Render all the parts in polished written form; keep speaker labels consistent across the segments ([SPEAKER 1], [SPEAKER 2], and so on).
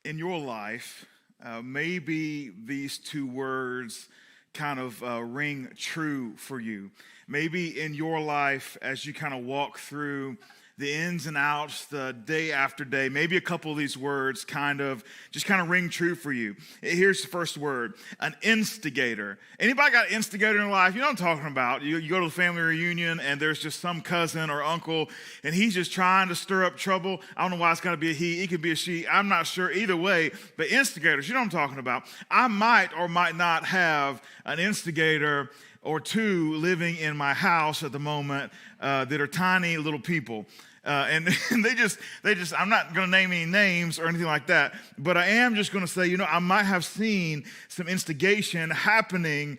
[SPEAKER 1] in your life, maybe these two words kind of ring true for you. Maybe in your life, as you kind of walk through the ins and outs, the day after day, maybe a couple of these words kind of ring true for you. Here's the first word: an instigator. Anybody got an instigator in their life? You know what I'm talking about. You go to the family reunion and there's just some cousin or uncle and he's just trying to stir up trouble. I don't know why it's got to be a he. It could be a she. I'm not sure either way. But instigators, you know what I'm talking about. I might or might not have an instigator or two living in my house at the moment that are tiny little people. And they just, I'm not going to name any names or anything like that, but I am just going to say, I might have seen some instigation happening,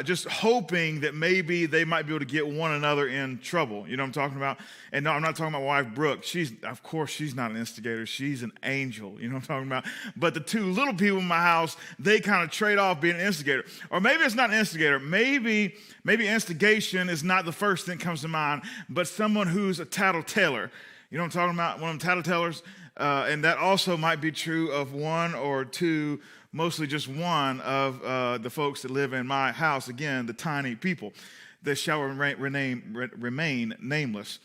[SPEAKER 1] just hoping that maybe they might be able to get one another in trouble. You know what I'm talking about? And no, I'm not talking about my wife, Brooke. Of course, she's not an instigator. She's an angel. You know what I'm talking about? But the two little people in my house, they kind of trade off being an instigator. Or maybe it's not an instigator. Maybe instigation is not the first thing that comes to mind, but someone who's a tattleteller. You know what I'm talking about? One of them tattletellers. And that also might be true of one or two, mostly just one of the folks that live in my house. Again, the tiny people that shall remain nameless.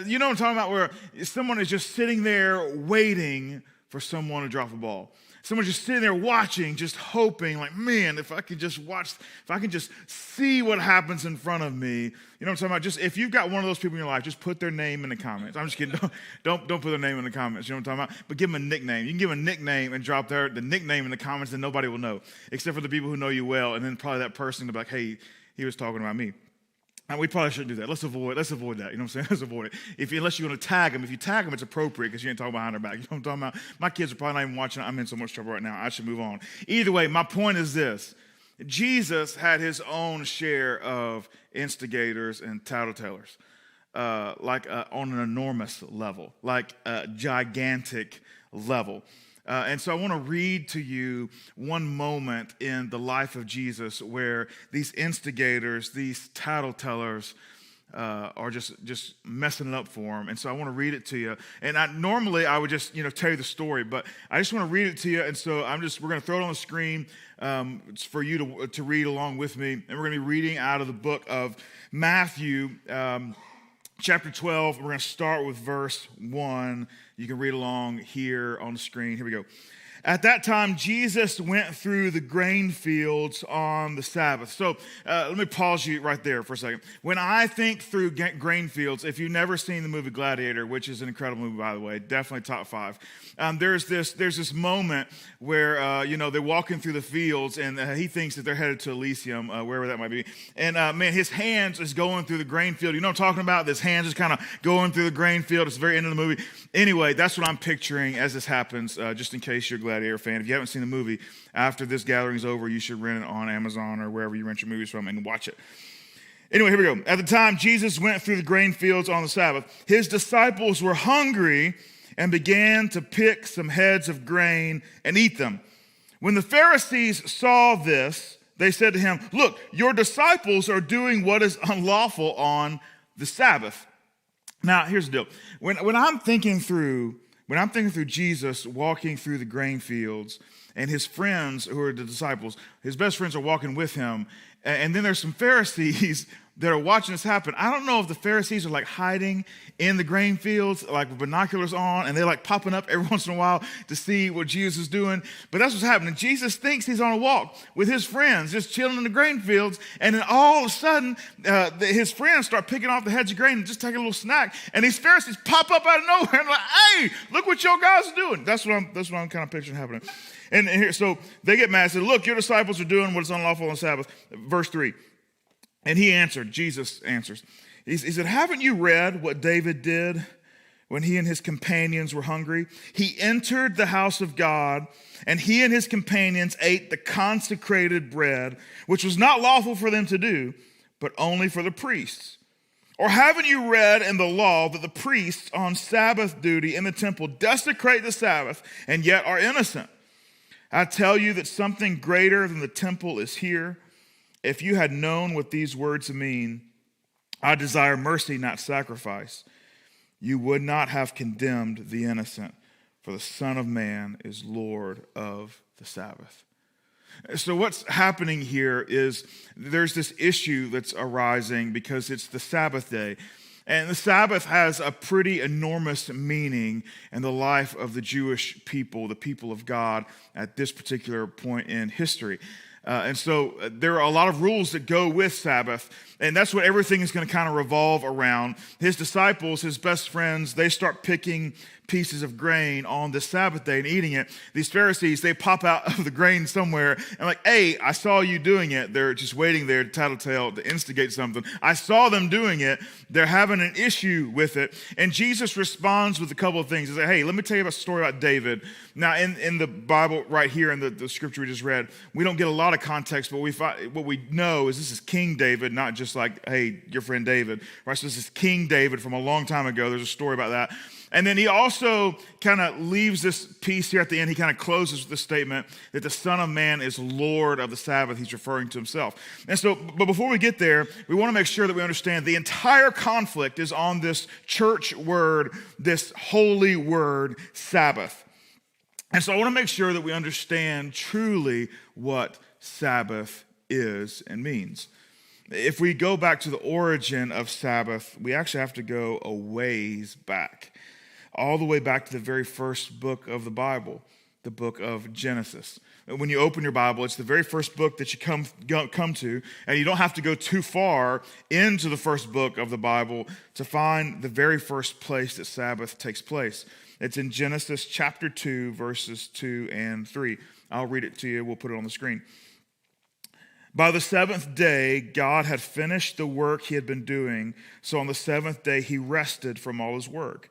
[SPEAKER 1] You know what I'm talking about? Where someone is just sitting there waiting for someone to drop a ball. Someone's just sitting there watching, just hoping, like, man, if I could just watch, if I can just see what happens in front of me. You know what I'm talking about? Just if you've got one of those people in your life, just put their name in the comments. I'm just kidding. Don't put their name in the comments. You know what I'm talking about? But give them a nickname. You can give them a nickname and drop the nickname in the comments, and nobody will know, except for the people who know you well, and then probably that person will be like, hey, he was talking about me. And we probably shouldn't do that. Let's avoid that. You know what I'm saying? Let's avoid it. Unless you're going to tag them. If you tag them, it's appropriate because you ain't talking behind their back. You know what I'm talking about? My kids are probably not even watching. I'm in so much trouble right now. I should move on. Either way, my point is this. Jesus had his own share of instigators and tattletellers, on an enormous level, like a gigantic level. And so I want to read to you one moment in the life of Jesus where these instigators, these tattletellers, are just messing it up for him. And so I want to read it to you. And normally I would just tell you the story, but I just want to read it to you. And so we're going to throw it on the screen for you to read along with me. And we're going to be reading out of the book of Matthew, chapter 12. We're going to start with verse 1. You can read along here on the screen. Here we go. At that time, Jesus went through the grain fields on the Sabbath. So let me pause you right there for a second. When I think through grain fields, if you've never seen the movie Gladiator, which is an incredible movie, by the way, definitely top 5, there's this moment where, they're walking through the fields, and he thinks that they're headed to Elysium, wherever that might be. And, his hands is going through the grain field. You know what I'm talking about? His hands is kind of going through the grain field. It's the very end of the movie. Anyway, that's what I'm picturing as this happens, just in case you're a Gladiator fan. If you haven't seen the movie, after this gathering's over, you should rent it on Amazon or wherever you rent your movies from and watch it. Anyway, here we go. At the time, Jesus went through the grain fields on the Sabbath. His disciples were hungry and began to pick some heads of grain and eat them. When the Pharisees saw this, they said to him, "Look, your disciples are doing what is unlawful on the Sabbath." Now, here's the deal. When I'm thinking through Jesus walking through the grain fields, and his friends who are the disciples, his best friends are walking with him, and then there's some Pharisees that are watching this happen. I don't know if the Pharisees are like hiding in the grain fields, like with binoculars on, and they're like popping up every once in a while to see what Jesus is doing. But that's what's happening. Jesus thinks he's on a walk with his friends, just chilling in the grain fields, and then all of a sudden, his friends start picking off the heads of grain and just taking a little snack, and these Pharisees pop up out of nowhere and like, "Hey, look what your guys are doing." That's what I'm kind of picturing happening. And here, so they get mad and say, "Look, your disciples are doing what is unlawful on the Sabbath." Verse 3. And he answered, Jesus answers. He said, "Haven't you read what David did when he and his companions were hungry? He entered the house of God, and he and his companions ate the consecrated bread, which was not lawful for them to do, but only for the priests. Or haven't you read in the law that the priests on Sabbath duty in the temple desecrate the Sabbath and yet are innocent? I tell you that something greater than the temple is here. If you had known what these words mean, I desire mercy, not sacrifice, you would not have condemned the innocent, for the Son of Man is Lord of the Sabbath. So what's happening here is there's this issue that's arising because it's the Sabbath day. And the Sabbath has a pretty enormous meaning in the life of the Jewish people, the people of God, at this particular point in history. And so there are a lot of rules that go with Sabbath, and that's what everything is going to kind of revolve around. His disciples, his best friends, they start picking pieces of grain on the Sabbath day and eating it. These Pharisees, they pop out of the grain somewhere and like, hey, I saw you doing it. They're just waiting there to tattletale, to instigate something. I saw them doing it. They're having an issue with it. And Jesus responds with a couple of things. He says, hey, let me tell you a story about David. Now, in the Bible right here, in the scripture we just read, we don't get a lot of context, but what we know is this is King David, not just like, hey, your friend David. Right? So this is King David from a long time ago. There's a story about that. And then he also kind of leaves this piece here at the end. He kind of closes with the statement that the Son of Man is Lord of the Sabbath. He's referring to himself. And so, but before we get there, we want to make sure that we understand the entire conflict is on this church word, this holy word, Sabbath. And so I want to make sure that we understand truly what Sabbath is and means. If we go back to the origin of Sabbath, we actually have to go a ways back. All the way back to the very first book of the Bible, the book of Genesis. When you open your Bible, it's the very first book that you come to, and you don't have to go too far into the first book of the Bible to find the very first place that Sabbath takes place. It's in Genesis chapter 2, verses 2 and 3. I'll read it to you. We'll put it on the screen. By the seventh day, God had finished the work he had been doing, so on the seventh day he rested from all his work.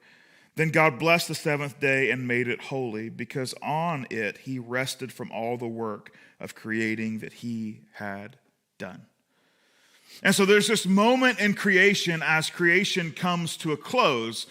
[SPEAKER 1] Then God blessed the seventh day and made it holy, because on it he rested from all the work of creating that he had done. And so there's this moment in creation as creation comes to a close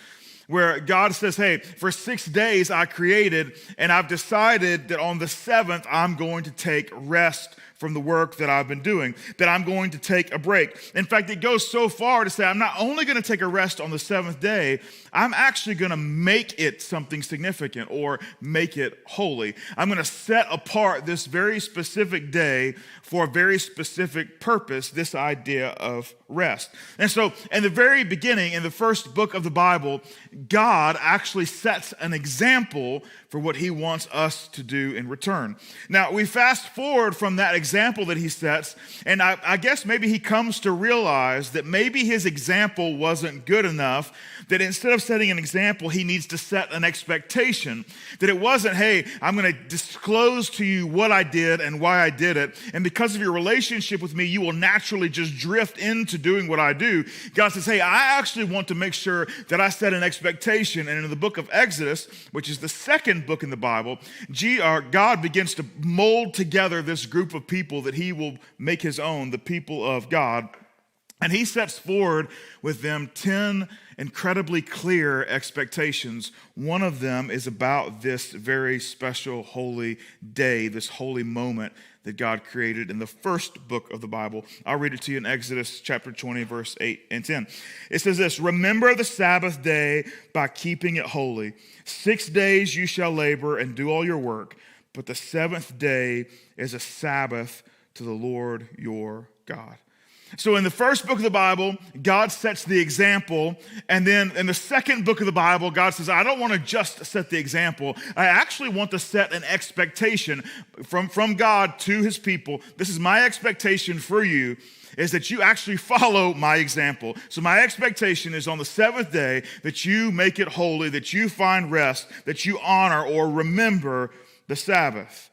[SPEAKER 1] where God says, hey, for 6 days I created, and I've decided that on the seventh I'm going to take rest from the work that I've been doing, that I'm going to take a break. In fact, it goes so far to say I'm not only going to take a rest on the seventh day, I'm actually going to make it something significant or make it holy. I'm going to set apart this very specific day for a very specific purpose, this idea of rest. And so in the very beginning, in the first book of the Bible, God actually sets an example for what he wants us to do in return. Now, we fast forward from that example that he sets, and I guess maybe he comes to realize that maybe his example wasn't good enough, that instead of setting an example, he needs to set an expectation. That it wasn't, hey, I'm going to disclose to you what I did and why I did it, and because of your relationship with me, you will naturally just drift into doing what I do. God says, hey, I actually want to make sure that I set an expectation. And in the book of Exodus, which is the second book in the Bible, God begins to mold together this group of people that he will make his own, the people of God. And he sets forward with them 10 incredibly clear expectations. One of them is about this very special holy day, this holy moment that God created in the first book of the Bible. I'll read it to you in Exodus chapter 20, verse 8 and 10. It says this, remember the Sabbath day by keeping it holy. 6 days you shall labor and do all your work, but the seventh day is a Sabbath to the Lord your God. So in the first book of the Bible, God sets the example. And then in the second book of the Bible, God says, I don't want to just set the example. I actually want to set an expectation from God to his people. This is my expectation for you, is that you actually follow my example. So my expectation is on the seventh day that you make it holy, that you find rest, that you honor or remember the Sabbath.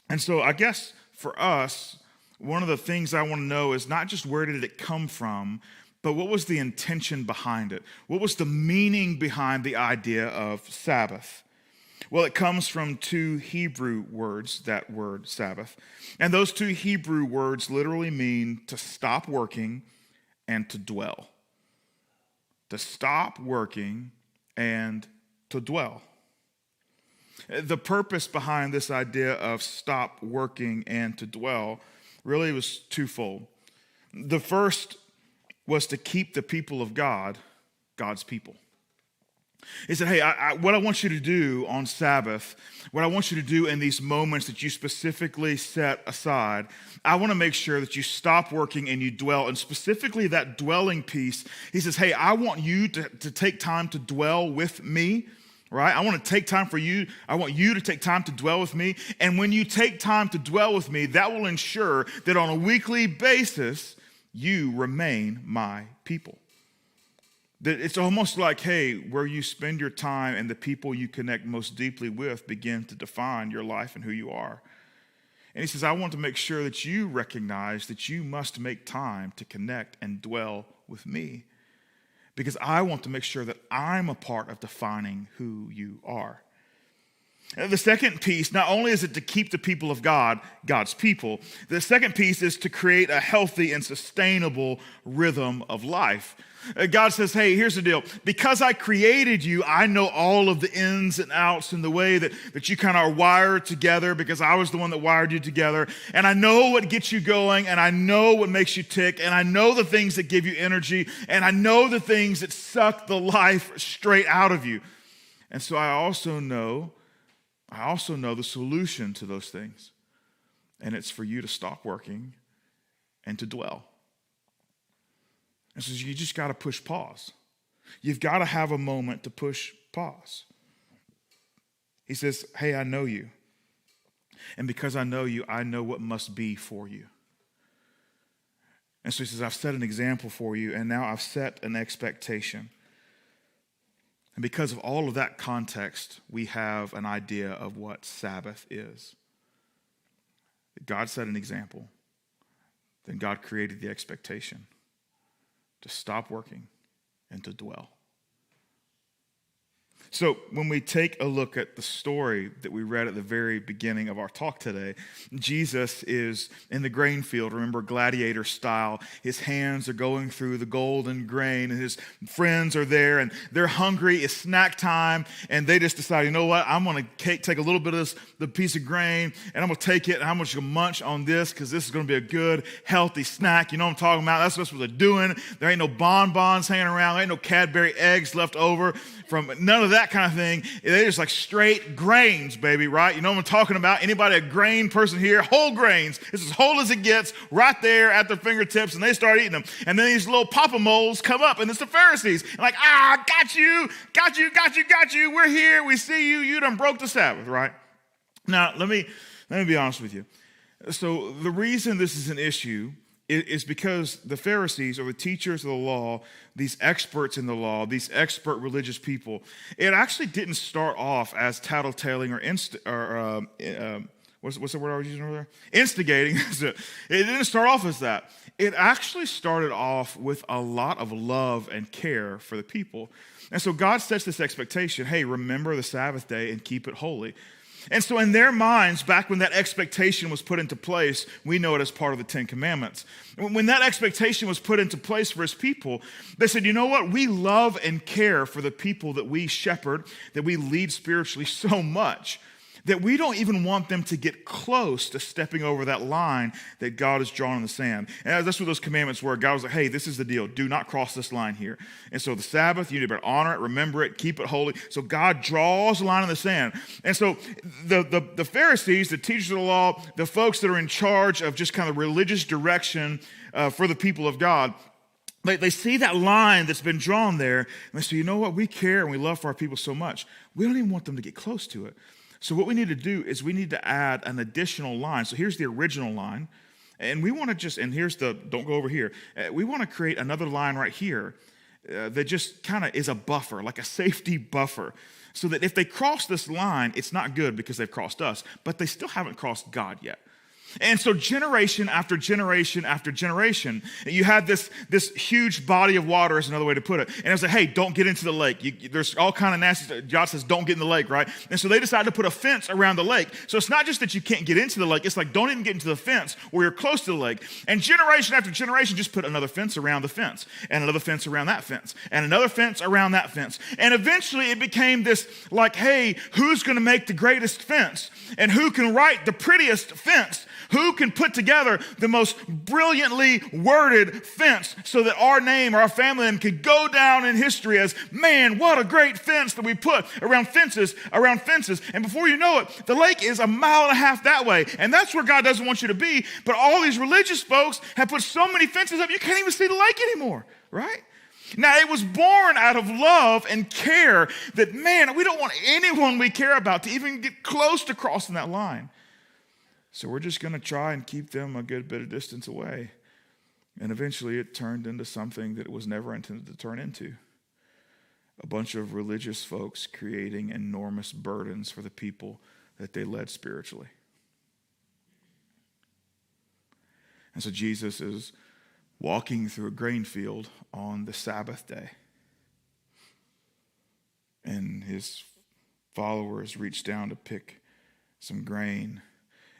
[SPEAKER 1] And so I guess for us, one of the things I want to know is not just where did it come from, but what was the intention behind it? What was the meaning behind the idea of Sabbath? Well, it comes from two Hebrew words, that word Sabbath. And those two Hebrew words literally mean to stop working and to dwell. To stop working and to dwell. The purpose behind this idea of stop working and to dwell really was twofold. The first was to keep the people of God, God's people. He said, hey, what I want you to do on Sabbath, what I want you to do in these moments that you specifically set aside, I want to make sure that you stop working and you dwell. And specifically that dwelling piece, he says, hey, I want you to take time to dwell with me, right? I want to take time for you. I want you to take time to dwell with me. And when you take time to dwell with me, that will ensure that on a weekly basis, you remain my people. That it's almost like, hey, where you spend your time and the people you connect most deeply with begin to define your life and who you are. And he says, I want to make sure that you recognize that you must make time to connect and dwell with me, because I want to make sure that I'm a part of defining who you are. And the second piece, not only is it to keep the people of God, God's people, the second piece is to create a healthy and sustainable rhythm of life. God says, hey, here's the deal. Because I created you, I know all of the ins and outs and the way that you kind of are wired together, because I was the one that wired you together. And I know what gets you going, and I know what makes you tick, and I know the things that give you energy, and I know the things that suck the life straight out of you. And so I also know the solution to those things. And it's for you to stop working and to dwell. And so you just got to push pause. You've got to have a moment to push pause. He says, hey, I know you. And because I know you, I know what must be for you. And so he says, I've set an example for you, and now I've set an expectation. And because of all of that context, we have an idea of what Sabbath is. God set an example. Then God created the expectation to stop working and to dwell. So when we take a look at the story that we read at the very beginning of our talk today, Jesus is in the grain field, remember, gladiator style. His hands are going through the golden grain, and his friends are there, and they're hungry. It's snack time, and they just decide, you know what, I'm going to take a little bit of the piece of grain, and I'm going to take it, and I'm just going to munch on this, because this is going to be a good, healthy snack. You know what I'm talking about? That's what they're doing. There ain't no bonbons hanging around. There ain't no Cadbury eggs left over from none of that kind of thing. They're just like straight grains, baby, right? You know what I'm talking about? Anybody a grain person here? Whole grains. It's as whole as it gets, right there at their fingertips, and they start eating them. And then these little papa moles come up, and it's the Pharisees. And like, got you. We're here. We see you. You done broke the Sabbath, right? Now, let me be honest with you. So the reason this is an issue is because the Pharisees, or the teachers of the law, these experts in the law, these expert religious people, it actually didn't start off as tattletaling what's the word I was using over there? Instigating. It didn't start off as that. It actually started off with a lot of love and care for the people. And so God sets this expectation, hey, remember the Sabbath day and keep it holy. And so in their minds, back when that expectation was put into place, we know it as part of the Ten Commandments. When that expectation was put into place for his people, they said, you know what? We love and care for the people that we shepherd, that we lead spiritually so much, that we don't even want them to get close to stepping over that line that God has drawn in the sand. And that's what those commandments were. God was like, hey, this is the deal. Do not cross this line here. And so the Sabbath, you need to honor it, remember it, keep it holy. So God draws a line in the sand. And so the Pharisees, the teachers of the law, the folks that are in charge of just kind of religious direction for the people of God, they see that line that's been drawn there, and they say, you know what? We care and we love for our people so much. We don't even want them to get close to it. So what we need to do is we need to add an additional line. So here's the original line. And we want to don't go over here. We want to create another line right here that just kind of is a buffer, like a safety buffer. So that if they cross this line, it's not good because they've crossed us, but they still haven't crossed God yet. And so generation after generation after generation, you had this huge body of water is another way to put it. And it was like, hey, don't get into the lake. There's all kind of nasty, God says, don't get in the lake, right? And so they decided to put a fence around the lake. So it's not just that you can't get into the lake. It's like, don't even get into the fence where you're close to the lake. And generation after generation just put another fence around the fence, and another fence around that fence, and another fence around that fence. And eventually it became this like, hey, who's going to make the greatest fence? And who can write the prettiest fence? Who can put together the most brilliantly worded fence so that our name or our family name could go down in history as, man, what a great fence that we put around fences. And before you know it, the lake is 1.5 miles that way. And that's where God doesn't want you to be. But all these religious folks have put so many fences up, you can't even see the lake anymore, right? Now, it was born out of love and care that, man, we don't want anyone we care about to even get close to crossing that line. So we're just going to try and keep them a good bit of distance away. And eventually it turned into something that it was never intended to turn into. A bunch of religious folks creating enormous burdens for the people that they led spiritually. And so Jesus is walking through a grain field on the Sabbath day. And his followers reach down to pick some grain.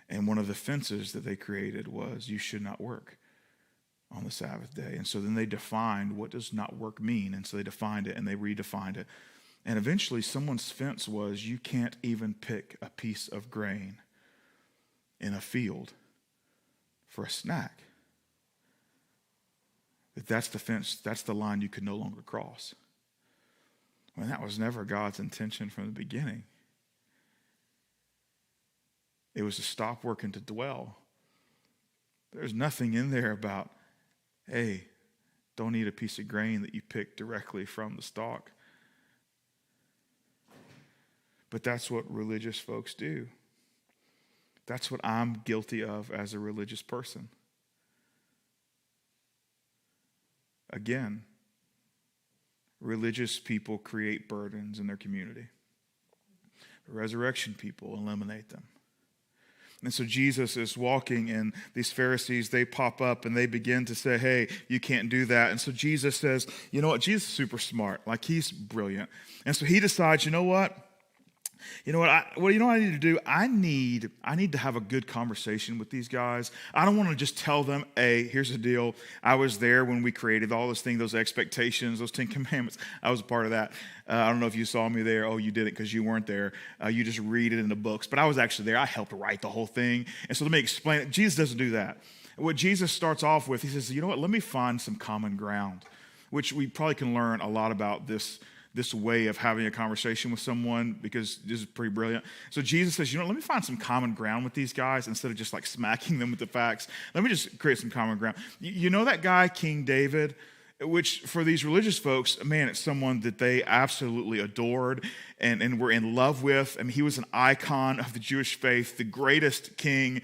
[SPEAKER 1] And one of the fences that they created was, you should not work on the Sabbath day. And so then they defined what does not work mean. And so they defined it and they redefined it. And eventually someone's fence was, you can't even pick a piece of grain in a field for a snack. That's the fence, that's the line you could no longer cross. Well, that was never God's intention from the beginning. It was to stop work and to dwell. There's nothing in there about, hey, don't eat a piece of grain that you picked directly from the stalk. But that's what religious folks do. That's what I'm guilty of as a religious person. Again, religious people create burdens in their community. Resurrection people eliminate them. And so Jesus is walking, and these Pharisees, they pop up and they begin to say, hey, you can't do that. And so Jesus says, you know what? Jesus is super smart. Like, he's brilliant. And so he decides, you know what I need to do? I need to have a good conversation with these guys. I don't want to just tell them, hey, here's the deal. I was there when we created all this thing, those expectations, those 10 commandments. I was a part of that. I don't know if you saw me there. Oh, you did it because you weren't there. You just read it in the books. But I was actually there. I helped write the whole thing. And so let me explain it. Jesus doesn't do that. What Jesus starts off with, he says, you know what? Let me find some common ground, which we probably can learn a lot about this way of having a conversation with someone, because this is pretty brilliant. So Jesus says, you know, let me find some common ground with these guys instead of just like smacking them with the facts. Let me just create some common ground. You know that guy, King David, which for these religious folks, man, it's someone that they absolutely adored and were in love with. I mean, he was an icon of the Jewish faith, the greatest king,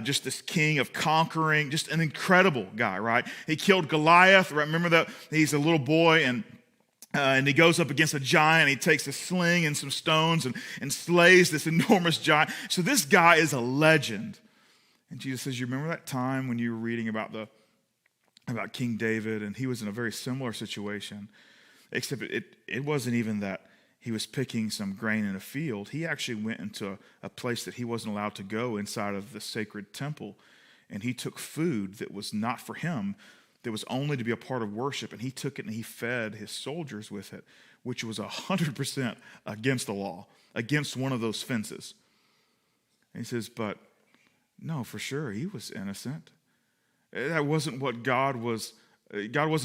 [SPEAKER 1] just this king of conquering, just an incredible guy, right? He killed Goliath, right? Remember that? He's a little boy, and he goes up against a giant. He takes a sling and some stones and slays this enormous giant. So this guy is a legend. And Jesus says, you remember that time when you were reading about King David, and he was in a very similar situation, except it wasn't even that he was picking some grain in a field. He actually went into a place that he wasn't allowed to go inside of the sacred temple, and he took food that was not for him, that was only to be a part of worship, and he took it and he fed his soldiers with it, which was 100% against the law, against one of those fences. And he says, but no, for sure, he was innocent. That wasn't what God wasn't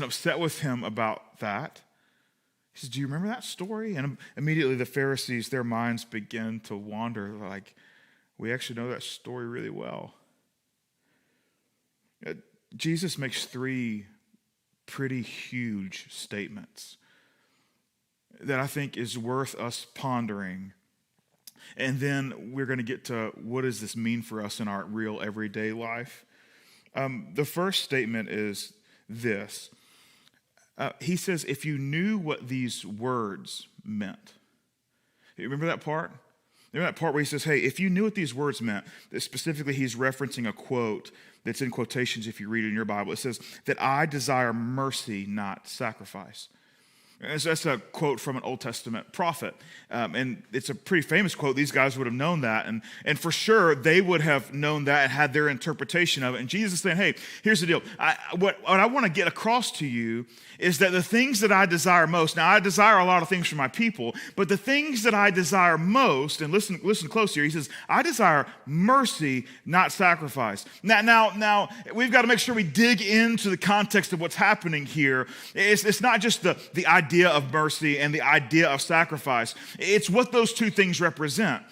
[SPEAKER 1] upset with him about that. He says, do you remember that story? And immediately the Pharisees, their minds begin to wander, like, we actually know that story really well. Jesus makes 3 pretty huge statements that I think is worth us pondering. And then we're going to get to what does this mean for us in our real everyday life. The first statement is this. He says, if you knew what these words meant. You remember that part? Remember that part where he says, hey, if you knew what these words meant, specifically he's referencing a quote that's in quotations if you read it in your Bible. It says, that I desire mercy, not sacrifice. And so that's a quote from an Old Testament prophet. And it's a pretty famous quote. These guys would have known that. And for sure, they would have known that and had their interpretation of it. And Jesus is saying, hey, here's the deal. What I want to get across to you is that the things that I desire most, now I desire a lot of things from my people, but the things that I desire most, and listen close here, he says, I desire mercy, not sacrifice. Now we've got to make sure we dig into the context of what's happening here. It's not just the idea of mercy and the idea of sacrifice. It's what those two things represent.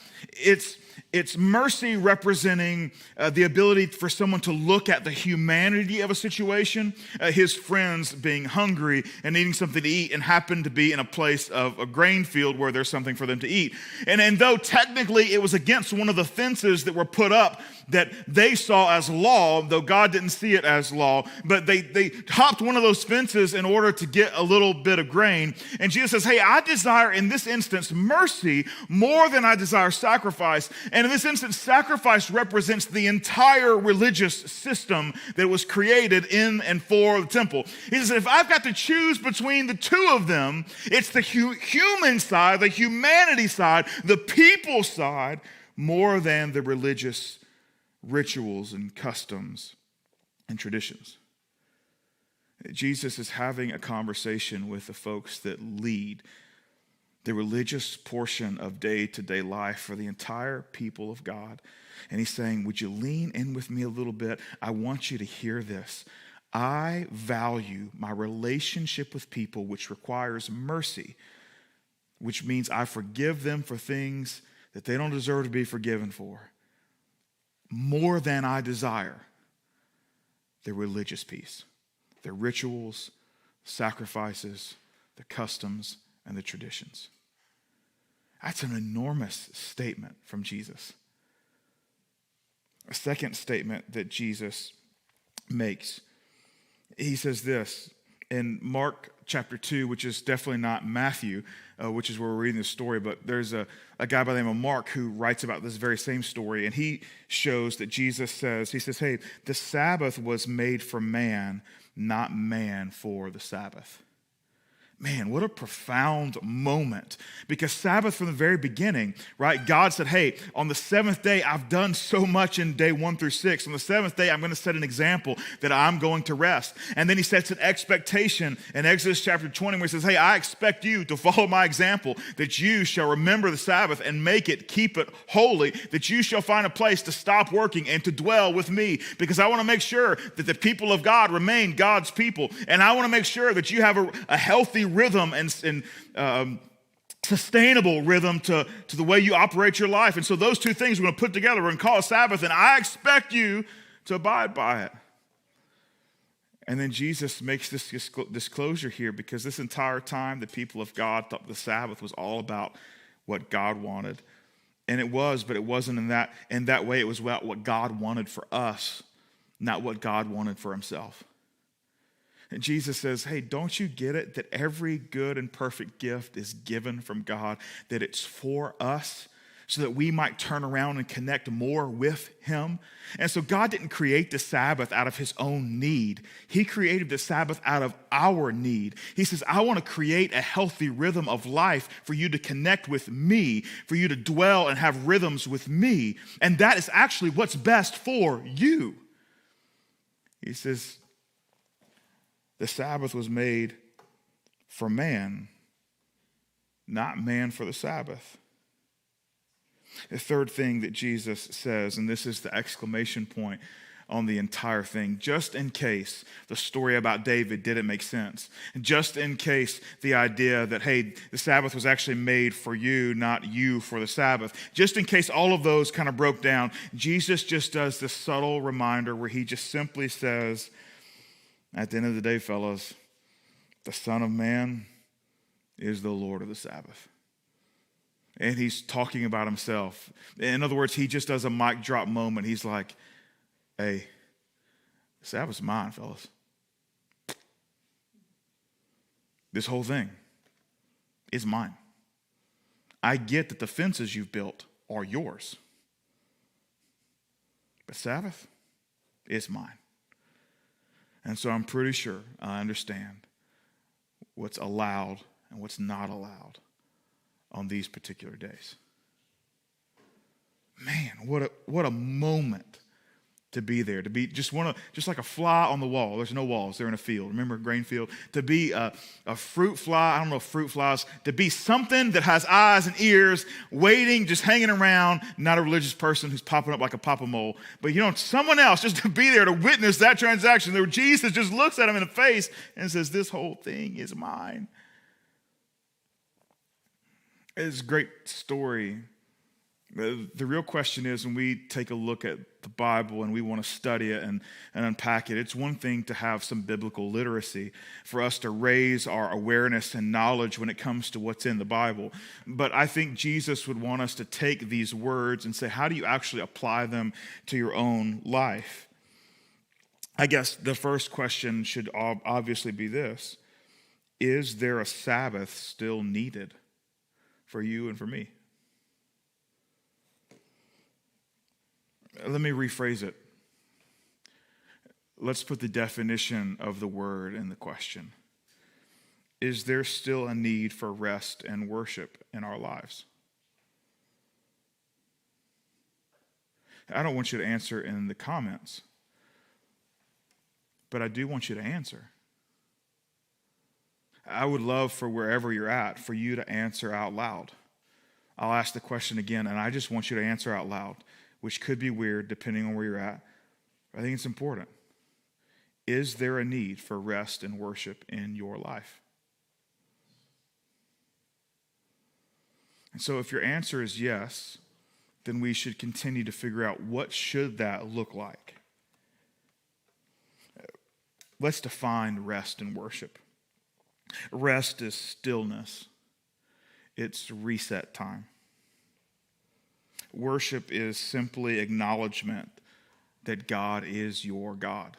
[SPEAKER 1] It's mercy representing the ability for someone to look at the humanity of a situation, his friends being hungry and needing something to eat and happen to be in a place of a grain field where there's something for them to eat. And though technically it was against one of the fences that were put up that they saw as law, though God didn't see it as law, but they hopped one of those fences in order to get a little bit of grain. And Jesus says, hey, I desire in this instance mercy more than I desire sacrifice. And in this instance, sacrifice represents the entire religious system that was created in and for the temple. He says, if I've got to choose between the two of them, it's the human side, the humanity side, the people side, more than the religious rituals and customs and traditions. Jesus is having a conversation with the folks that lead the religious portion of day-to-day life for the entire people of God. And he's saying, would you lean in with me a little bit? I want you to hear this. I value my relationship with people, which requires mercy, which means I forgive them for things that they don't deserve to be forgiven for, more than I desire the religious piece, the rituals, sacrifices, the customs, and the traditions. That's an enormous statement from Jesus. A second statement that Jesus makes, he says this in Mark chapter 2, which is definitely not Matthew, which is where we're reading this story, but there's a guy by the name of Mark who writes about this very same story, and he shows that Jesus says, hey, the Sabbath was made for man, not man for the Sabbath. Man, what a profound moment. Because Sabbath from the very beginning, right? God said, hey, on the seventh day, I've done so much in day 1 through 6. On the seventh day, I'm going to set an example that I'm going to rest. And then he sets an expectation in Exodus chapter 20 where he says, hey, I expect you to follow my example, that you shall remember the Sabbath and keep it holy, that you shall find a place to stop working and to dwell with me, because I want to make sure that the people of God remain God's people. And I want to make sure that you have a healthy rhythm and sustainable rhythm to the way you operate your life. And so those two things we're going to put together. We're going to call it Sabbath, and I expect you to abide by it. And then Jesus makes this disclosure here, because this entire time the people of God thought the Sabbath was all about what God wanted. And it was, but it wasn't in that way. It was about what God wanted for us, not what God wanted for himself. And Jesus says, hey, don't you get it that every good and perfect gift is given from God, that it's for us so that we might turn around and connect more with him? And so God didn't create the Sabbath out of his own need. He created the Sabbath out of our need. He says, I want to create a healthy rhythm of life for you to connect with me, for you to dwell and have rhythms with me. And that is actually what's best for you. He says, the Sabbath was made for man, not man for the Sabbath. The third thing that Jesus says, and this is the exclamation point on the entire thing, just in case the story about David didn't make sense, and just in case the idea that, hey, the Sabbath was actually made for you, not you for the Sabbath, just in case all of those kind of broke down, Jesus just does this subtle reminder where he just simply says, at the end of the day, fellas, the Son of Man is the Lord of the Sabbath. And he's talking about himself. In other words, he just does a mic drop moment. He's like, hey, the Sabbath's mine, fellas. This whole thing is mine. I get that the fences you've built are yours. But Sabbath is mine. And so I'm pretty sure I understand what's allowed and what's not allowed on these particular days. Man, what a moment to be there, to be just like a fly on the wall. There's no walls, they're in a field. Remember a grain field? To be a fruit fly, I don't know if fruit flies, to be something that has eyes and ears, waiting, just hanging around, not a religious person who's popping up like a pop-a-mole, but someone else, just to be there to witness that transaction. There, Jesus just looks at him in the face and says, this whole thing is mine. It's a great story. The real question is, when we take a look at the Bible and we want to study it and unpack it, it's one thing to have some biblical literacy, for us to raise our awareness and knowledge when it comes to what's in the Bible. But I think Jesus would want us to take these words and say, how do you actually apply them to your own life? I guess the first question should obviously be this: is there a Sabbath still needed for you and for me? Let me rephrase it. Let's put the definition of the word in the question. Is there still a need for rest and worship in our lives? I don't want you to answer in the comments, but I do want you to answer. I would love for wherever you're at, for you to answer out loud. I'll ask the question again, and I just want you to answer out loud, which could be weird depending on where you're at. I think it's important. Is there a need for rest and worship in your life? And so if your answer is yes, then we should continue to figure out, what should that look like? Let's define rest and worship. Rest is stillness. It's reset time. Worship is simply acknowledgement that God is your God.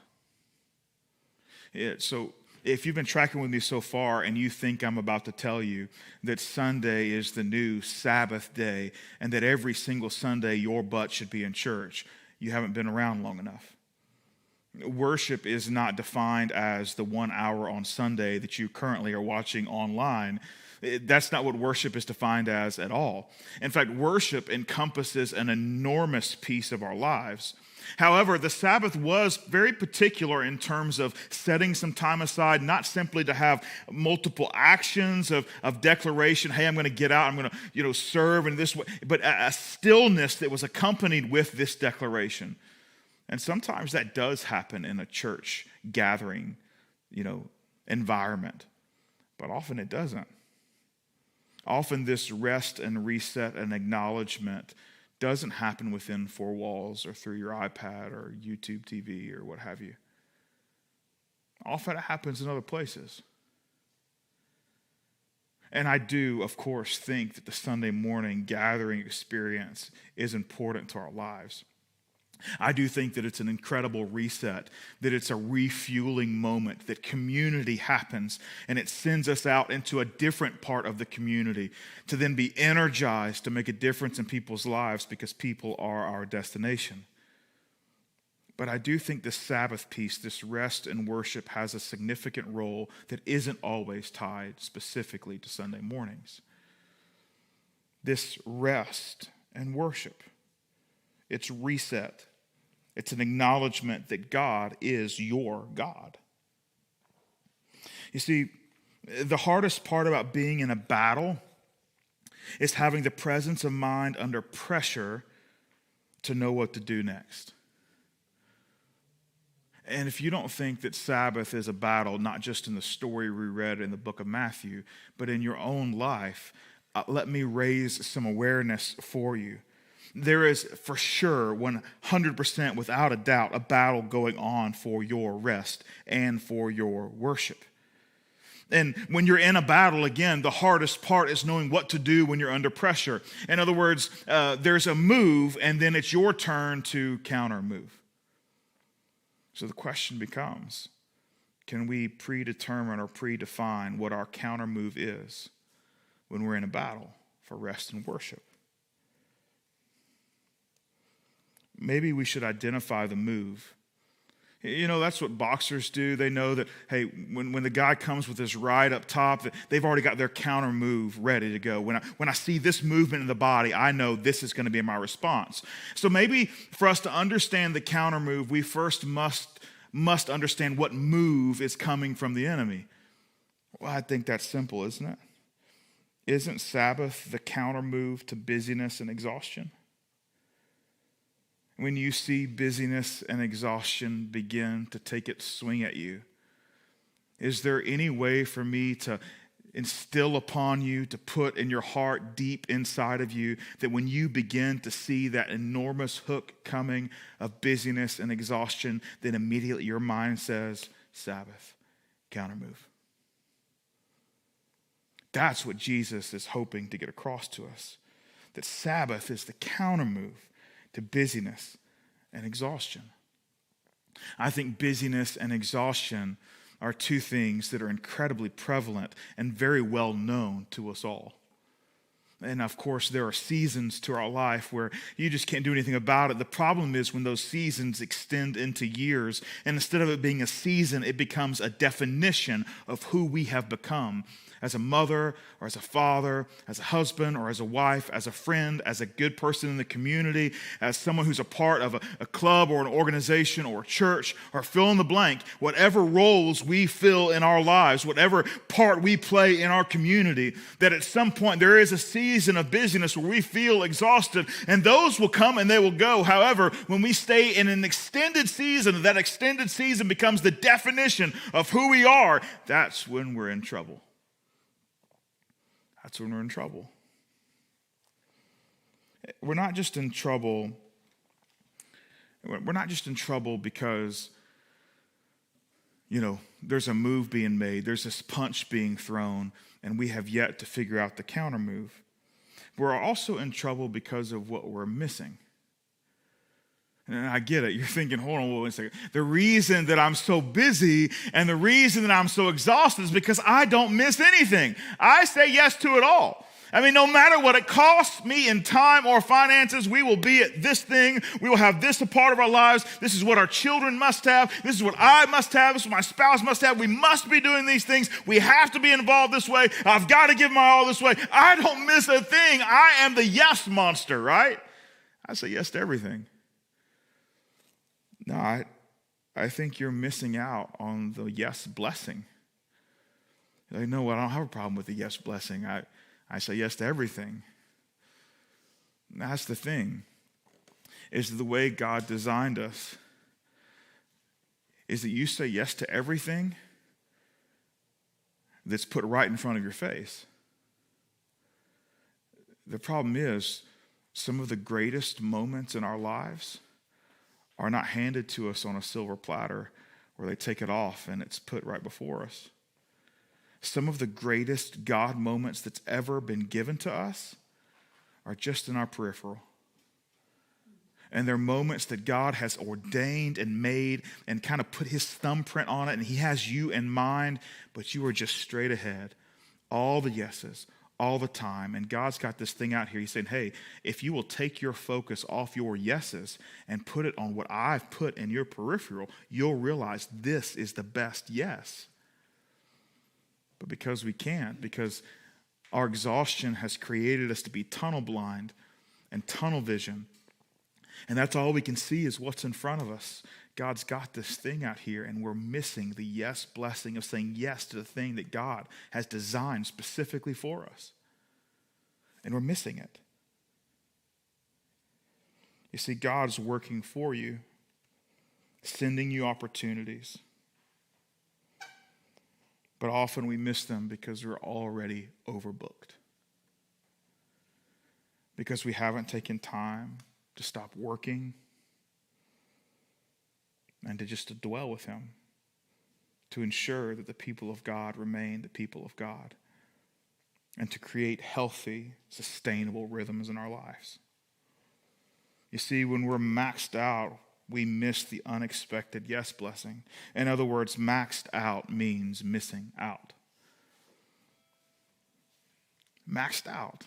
[SPEAKER 1] So if you've been tracking with me so far and you think I'm about to tell you that Sunday is the new Sabbath day and that every single Sunday your butt should be in church, you haven't been around long enough. Worship is not defined as the 1 hour on Sunday that you currently are watching online. That's not what worship is defined as at all. In fact, worship encompasses an enormous piece of our lives. However, the Sabbath was very particular in terms of setting some time aside, not simply to have multiple actions of declaration, hey, I'm going to get out, I'm going to serve in this way, but a stillness that was accompanied with this declaration. And sometimes that does happen in a church gathering, environment, but often it doesn't. Often this rest and reset and acknowledgement doesn't happen within four walls or through your iPad or YouTube TV or what have you. Often it happens in other places. And I do, of course, think that the Sunday morning gathering experience is important to our lives. I do think that it's an incredible reset, that it's a refueling moment, that community happens, and it sends us out into a different part of the community to then be energized to make a difference in people's lives, because people are our destination. But I do think this Sabbath piece, this rest and worship, has a significant role that isn't always tied specifically to Sunday mornings. This rest and worship, it's reset. It's an acknowledgement that God is your God. You see, the hardest part about being in a battle is having the presence of mind under pressure to know what to do next. And if you don't think that Sabbath is a battle, not just in the story we read in the book of Matthew, but in your own life, let me raise some awareness for you. There is for sure, 100% without a doubt, a battle going on for your rest and for your worship. And when you're in a battle, again, the hardest part is knowing what to do when you're under pressure. In other words, there's a move, and then it's your turn to countermove. So the question becomes, can we predetermine or predefine what our countermove is when we're in a battle for rest and worship? Maybe we should identify the move That's what boxers do. They know that, hey, when the guy comes with his right up top, they've already got their counter move ready to go. When I see this movement in the body, I know this is going to be my response. So maybe for us to understand the counter move, we first must understand what move is coming from the enemy. Well, I think that's simple, isn't it? Isn't Sabbath the counter move to busyness and exhaustion? When you see busyness and exhaustion begin to take its swing at you, is there any way for me to instill upon you, to put in your heart deep inside of you, that when you begin to see that enormous hook coming of busyness and exhaustion, then immediately your mind says, Sabbath, countermove. That's what Jesus is hoping to get across to us, that Sabbath is the countermove to busyness and exhaustion. I think busyness and exhaustion are two things that are incredibly prevalent and very well known to us all. And of course, there are seasons to our life where you just can't do anything about it. The problem is when those seasons extend into years, and instead of it being a season, it becomes a definition of who we have become. As a mother, or as a father, as a husband, or as a wife, as a friend, as a good person in the community, as someone who's a part of a club or an organization or a church, or fill in the blank, whatever roles we fill in our lives, whatever part we play in our community, that at some point there is a season of busyness where we feel exhausted, and those will come and they will go. However, when we stay in an extended season, that extended season becomes the definition of who we are, that's when we're in trouble. That's when we're in trouble. We're not just in trouble. We're not just in trouble because, there's a move being made, there's this punch being thrown, and we have yet to figure out the counter move. We're also in trouble because of what we're missing. And I get it. You're thinking, hold on one second. The reason that I'm so busy and the reason that I'm so exhausted is because I don't miss anything. I say yes to it all. I mean, no matter what it costs me in time or finances, we will be at this thing. We will have this a part of our lives. This is what our children must have. This is what I must have. This is what my spouse must have. We must be doing these things. We have to be involved this way. I've got to give my all this way. I don't miss a thing. I am the yes monster, right? I say yes to everything. No, I think you're missing out on the yes blessing. You're like, no, I don't have a problem with the yes blessing. I say yes to everything. And that's the thing, is the way God designed us, is that you say yes to everything that's put right in front of your face. The problem is, some of the greatest moments in our lives are not handed to us on a silver platter where they take it off and it's put right before us. Some of the greatest God moments that's ever been given to us are just in our peripheral. And they're moments that God has ordained and made and kind of put his thumbprint on it, and he has you in mind, but you are just straight ahead. All the yeses, all the time. And God's got this thing out here. He's saying, hey, if you will take your focus off your yeses and put it on what I've put in your peripheral, you'll realize this is the best yes. But because we can't, because our exhaustion has created us to be tunnel blind and tunnel vision, and that's all we can see is what's in front of us. God's got this thing out here, and we're missing the yes blessing of saying yes to the thing that God has designed specifically for us. And we're missing it. You see, God's working for you, sending you opportunities. But often we miss them because we're already overbooked. Because we haven't taken time to stop working and to dwell with him, to ensure that the people of God remain the people of God, and to create healthy, sustainable rhythms in our lives. You see, when we're maxed out, we miss the unexpected yes blessing. In other words, maxed out means missing out. Maxed out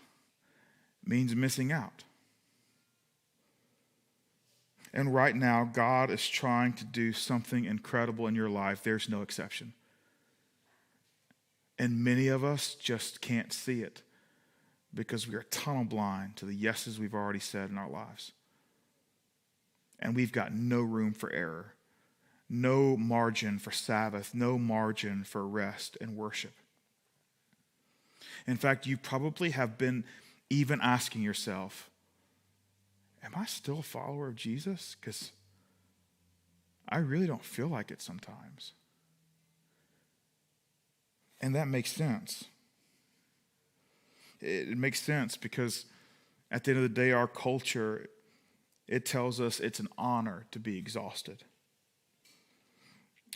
[SPEAKER 1] means missing out. And right now, God is trying to do something incredible in your life. There's no exception. And many of us just can't see it because we are tunnel blind to the yeses we've already said in our lives. And we've got no room for error, no margin for Sabbath, no margin for rest and worship. In fact, you probably have been even asking yourself, am I still a follower of Jesus? Because I really don't feel like it sometimes. And that makes sense. It makes sense because at the end of the day, our culture, it tells us it's an honor to be exhausted.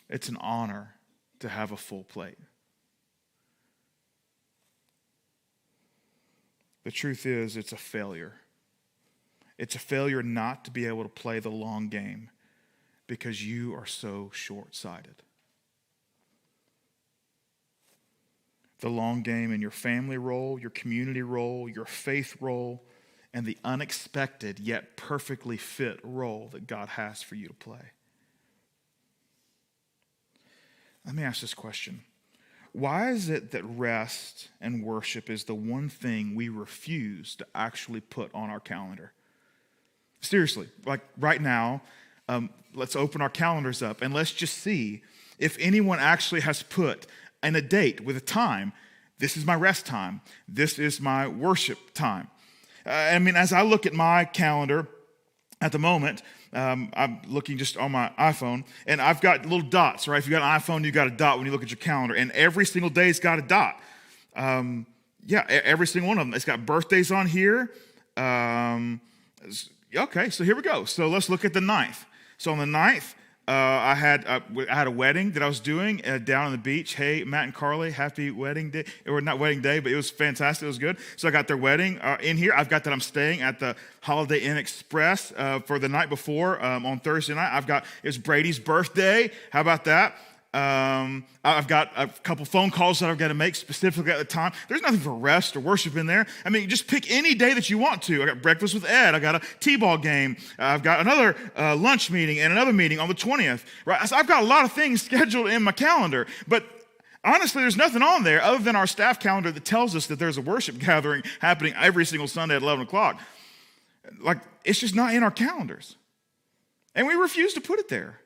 [SPEAKER 1] It's an honor to have a full plate. The truth is, it's a failure. It's a failure not to be able to play the long game because you are so short-sighted. The long game in your family role, your community role, your faith role, and the unexpected yet perfectly fit role that God has for you to play. Let me ask this question. Why is it that rest and worship is the one thing we refuse to actually put on our calendar? Seriously, like right now, let's open our calendars up and let's just see if anyone actually has put in a date with a time. This is my rest time. This is my worship time. As I look at my calendar at the moment, I'm looking just on my iPhone, and I've got little dots, right? If you got an iPhone, you got a dot when you look at your calendar, and every single day's got a dot. Every single one of them. It's got birthdays on here. Okay, so here we go. So let's look at the 9th. So on the 9th, I had a wedding that I was doing down on the beach. Hey, Matt and Carly, happy wedding day. Or not wedding day, but it was fantastic. It was good. So I got their wedding in here. I've got that I'm staying at the Holiday Inn Express for the night before on Thursday night. It was Brady's birthday. How about that? I've got a couple phone calls that I've got to make specifically at the time. There's nothing for rest or worship in there. Just pick any day that you want to. I got breakfast with Ed. I got a T-ball game. I've got another lunch meeting and another meeting on the 20th. Right? So I've got a lot of things scheduled in my calendar. But honestly, there's nothing on there other than our staff calendar that tells us that there's a worship gathering happening every single Sunday at 11 o'clock. Like, it's just not in our calendars. And we refuse to put it there.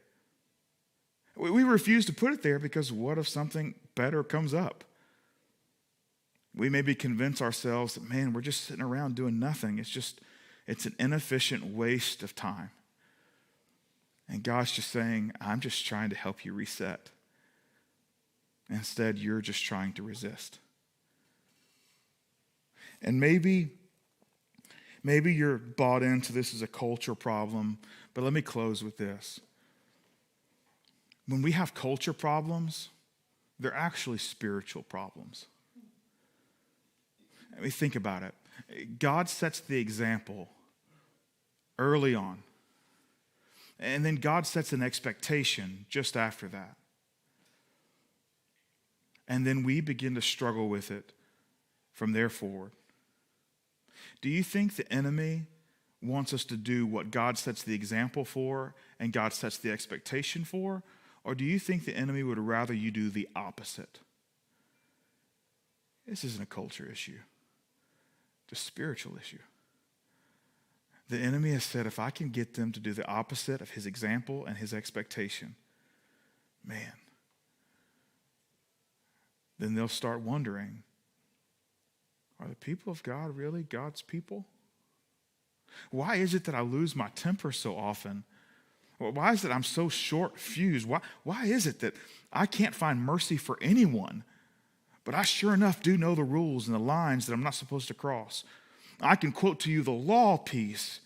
[SPEAKER 1] We refuse to put it there because what if something better comes up? We maybe convince ourselves that, man, we're just sitting around doing nothing. It's an inefficient waste of time. And God's just saying, I'm just trying to help you reset. Instead, you're just trying to resist. And maybe you're bought into this as a culture problem, but let me close with this. When we have culture problems, they're actually spiritual problems. Think about it. God sets the example early on. And then God sets an expectation just after that. And then we begin to struggle with it from there forward. Do you think the enemy wants us to do what God sets the example for and God sets the expectation for? Or do you think the enemy would rather you do the opposite? This isn't a culture issue. It's a spiritual issue. The enemy has said, if I can get them to do the opposite of his example and his expectation, man, then they'll start wondering, are the people of God really God's people? Why is it that I lose my temper so often? Why is it I'm so short-fused? Why is it that I can't find mercy for anyone, but I sure enough do know the rules and the lines that I'm not supposed to cross? I can quote to you the law piece,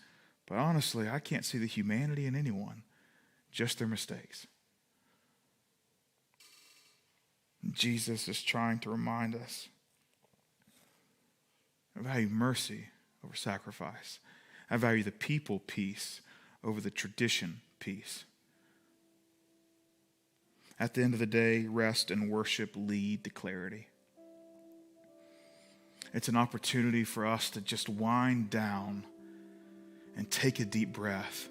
[SPEAKER 1] but honestly, I can't see the humanity in anyone, just their mistakes. Jesus is trying to remind us. I value mercy over sacrifice. I value the people piece over the tradition piece. At the end of the day, rest and worship lead to clarity. It's an opportunity for us to just wind down and take a deep breath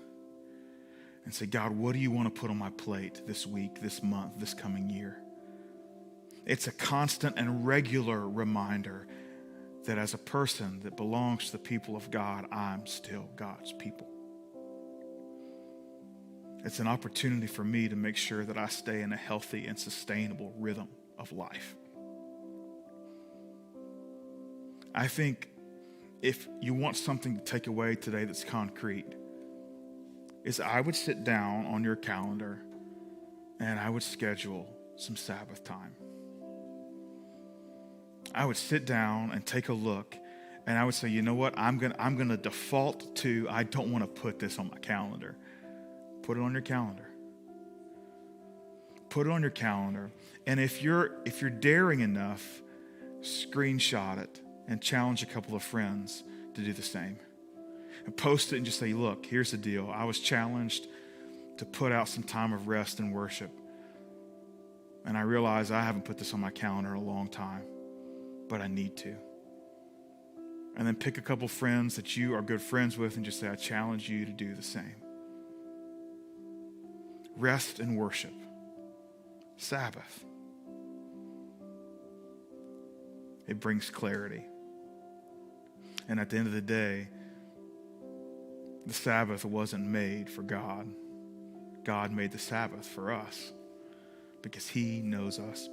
[SPEAKER 1] and say, God, what do you want to put on my plate this week, this month, this coming year? It's a constant and regular reminder that as a person that belongs to the people of God, I'm still God's people. It's an opportunity for me to make sure that I stay in a healthy and sustainable rhythm of life. I think if you want something to take away today that's concrete, is I would sit down on your calendar and I would schedule some Sabbath time. I would sit down and take a look, and I would say, you know what, I'm gonna default to, I don't want to put this on my calendar. Put it on your calendar. Put it on your calendar. And if you're daring enough, screenshot it and challenge a couple of friends to do the same. And post it and just say, look, here's the deal. I was challenged to put out some time of rest and worship. And I realize I haven't put this on my calendar in a long time, but I need to. And then pick a couple friends that you are good friends with and just say, I challenge you to do the same. Rest and worship. Sabbath. It brings clarity. And at the end of the day, the Sabbath wasn't made for God. God made the Sabbath for us because he knows us